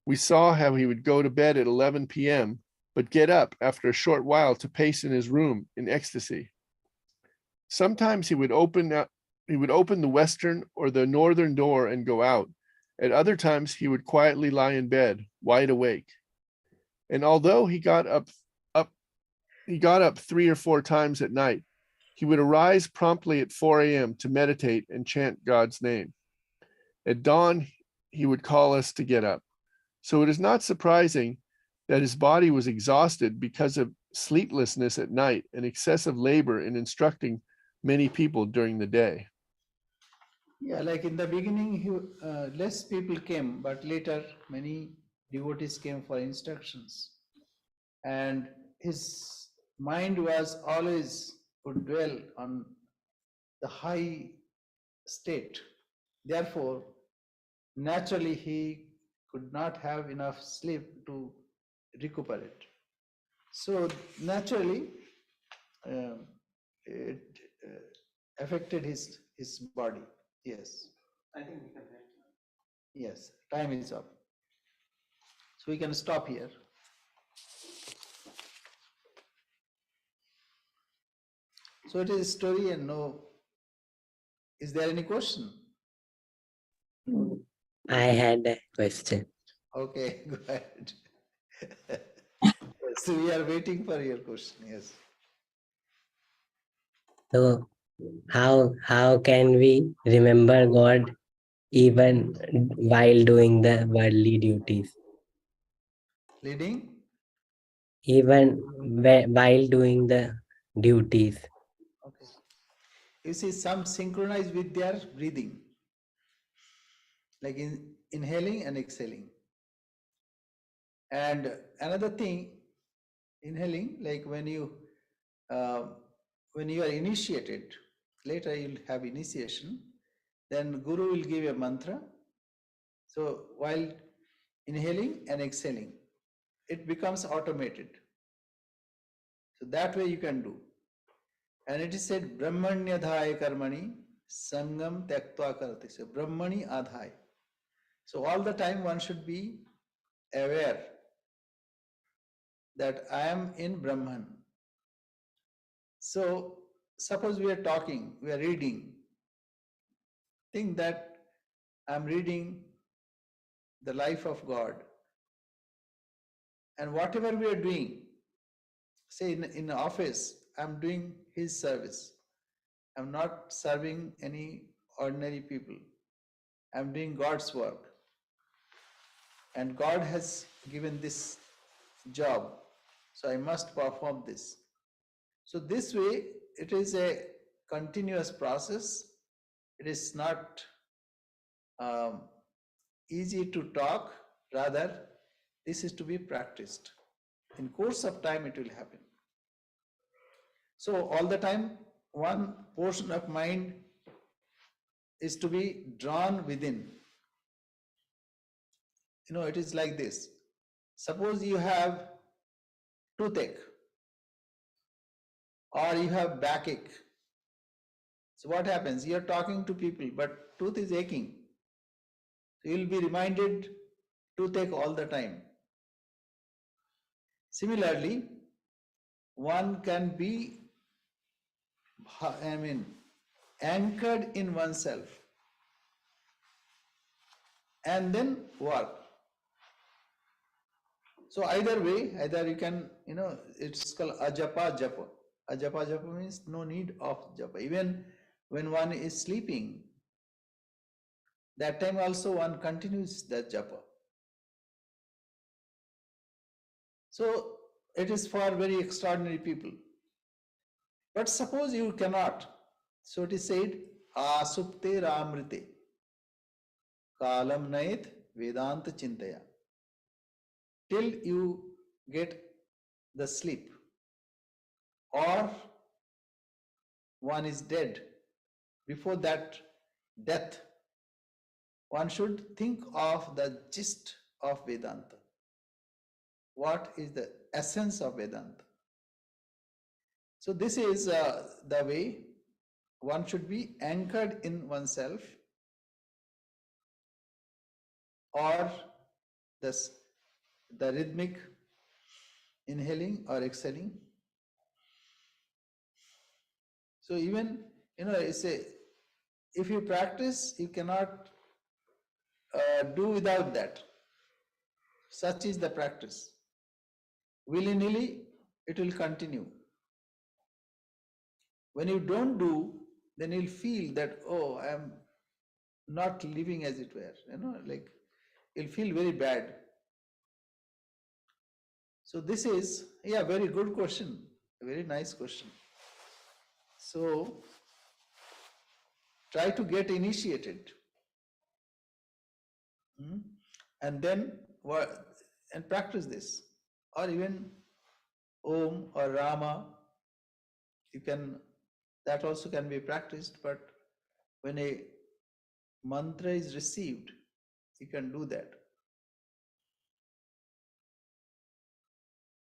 B: we saw how he would go to bed at 11 p.m., but get up after a short while to pace in his room in ecstasy. Sometimes he would open the western or the northern door and go out. At other times, he would quietly lie in bed, wide awake. And although he got up 3 or 4 times at night, he would arise promptly at 4 a.m. to meditate and chant God's name. At dawn, he would call us to get up. So it is not surprising that his body was exhausted because of sleeplessness at night and excessive labor in instructing many people during the day.
A: Yeah, like in the beginning, less people came, but later many devotees came for instructions. And his mind was always would dwell on the high state. Therefore, naturally, he could not have enough sleep to recuperate. So naturally, it affected his body. Yes.
C: I think we can rest now.
A: Yes, time is up. So we can stop here. So it is story and no. Is there any question?
D: I had a question.
A: Okay, go ahead. So we are waiting for your question. Yes.
D: So how can we remember God even while doing the worldly duties?
A: Leading?
D: Even while doing the duties.
A: Okay. You see, some synchronize with their breathing, like inhaling and exhaling. And another thing, inhaling, like when you are initiated, later you'll have initiation, then Guru will give a mantra. So while inhaling and exhaling, it becomes automated. So that way you can do. And it is said, Brahmanya dhaya karmani sangam tyaktva karati. So Brahmani adhai. So all the time one should be aware that I am in Brahman. So suppose we are talking, we are reading. Think that I am reading the life of God. And whatever we are doing, say in office, I am doing His service. I am not serving any ordinary people. I am doing God's work. And God has given this job. So I must perform this. So this way, it is a continuous process. It is not easy to talk. Rather, this is to be practiced. In course of time, it will happen. So all the time, one portion of mind is to be drawn within. You know, it is like this. Suppose you have toothache or you have backache. So what happens? You are talking to people, but tooth is aching. So you will be reminded toothache all the time. Similarly, one can be, anchored in oneself and then work. So either way, either you can, it's called ajapa japa. Ajapa japa means no need of japa. Even when one is sleeping, that time also one continues that japa. So it is for very extraordinary people. But suppose you cannot. So it is said, asupte ramrite kalam nait vedanta chintaya. Till you get the sleep or one is dead. Before that death, one should think of the gist of Vedanta. What is the essence of Vedanta? So this is the way one should be anchored in oneself, or the rhythmic inhaling or exhaling. So even, it's if you practice, you cannot do without that. Such is the practice. Willy-nilly, it will continue. When you don't do, then you'll feel that, oh, I am not living as it were, like you'll feel very bad. So this is, very good question, a very nice question. So try to get initiated, and then and practice this, or even Om or Rama. You can, that also can be practiced, but when a mantra is received, you can do that.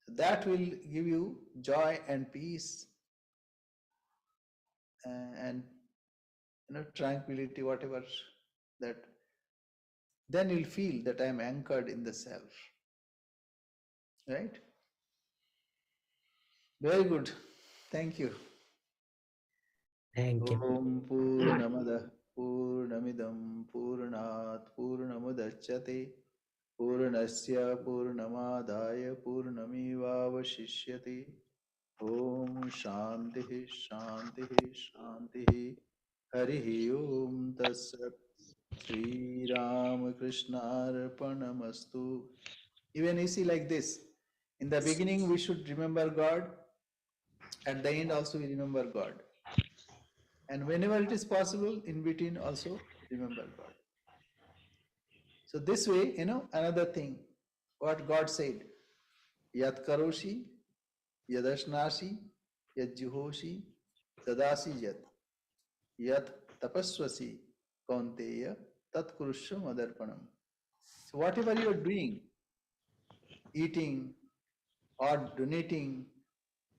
A: That will give you joy and peace and tranquility, whatever that. Then you'll feel that I am anchored in the self. Right? Very good. Thank you.
D: Thank you.
A: Om Purnamada Purnamidam Purnat Purnamudachyate Purnasya Purnamadaya Purnamivavashishyate. Om Shanti Shanti Shanti. Harihi Om Tatsat. Sri Ramakrishna Arpanamastu. Even you see like this. In the beginning we should remember God. At the end also we remember God. And whenever it is possible, in between also remember God. So this way, another thing, what God said, Yat karoshi, yadashnashi, yat juhoshi, tadasi yat, yat tapaswasi, kaunteya, tat kurushya madarpanam. So whatever you are doing, eating or donating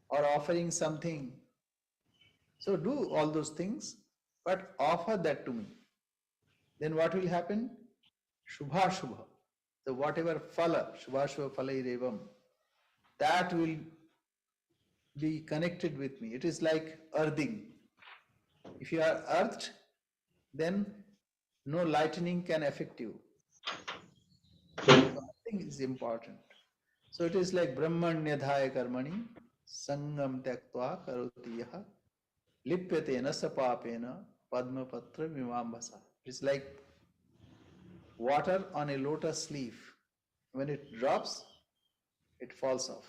A: or offering something, so do all those things, but offer that to me. Then what will happen? Shubha Shubha. So whatever phala, Shubha Shubha phala irevam, that will be connected with me. It is like earthing. If you are earthed, then no lightning can affect you. So earthing is important. So it is like Brahmanyadhaya karmani, sangam tyaktva karoti yaha, lipyate na sapapena, padma patra vimambhasa. It's like water on a lotus leaf. When it drops, it falls off.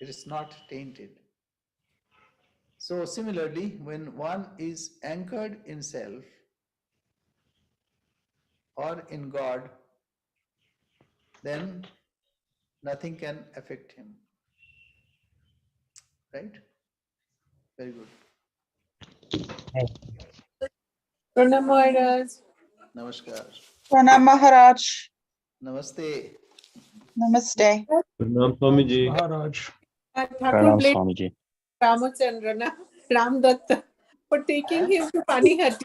A: It is not tainted. So similarly, when one is anchored in self or in God, then nothing can affect him. Right? Very good.
E: Pranam Maharaj.
A: Namaskar.
F: Pranam Maharaj.
A: Namaste.
F: Namaste.
G: Pranam Swamiji.
E: Maharaj. Thakur
G: Pranam
E: blessed
G: Swamiji.
E: Ramachandra, Ram Datta, for taking him to Panihati.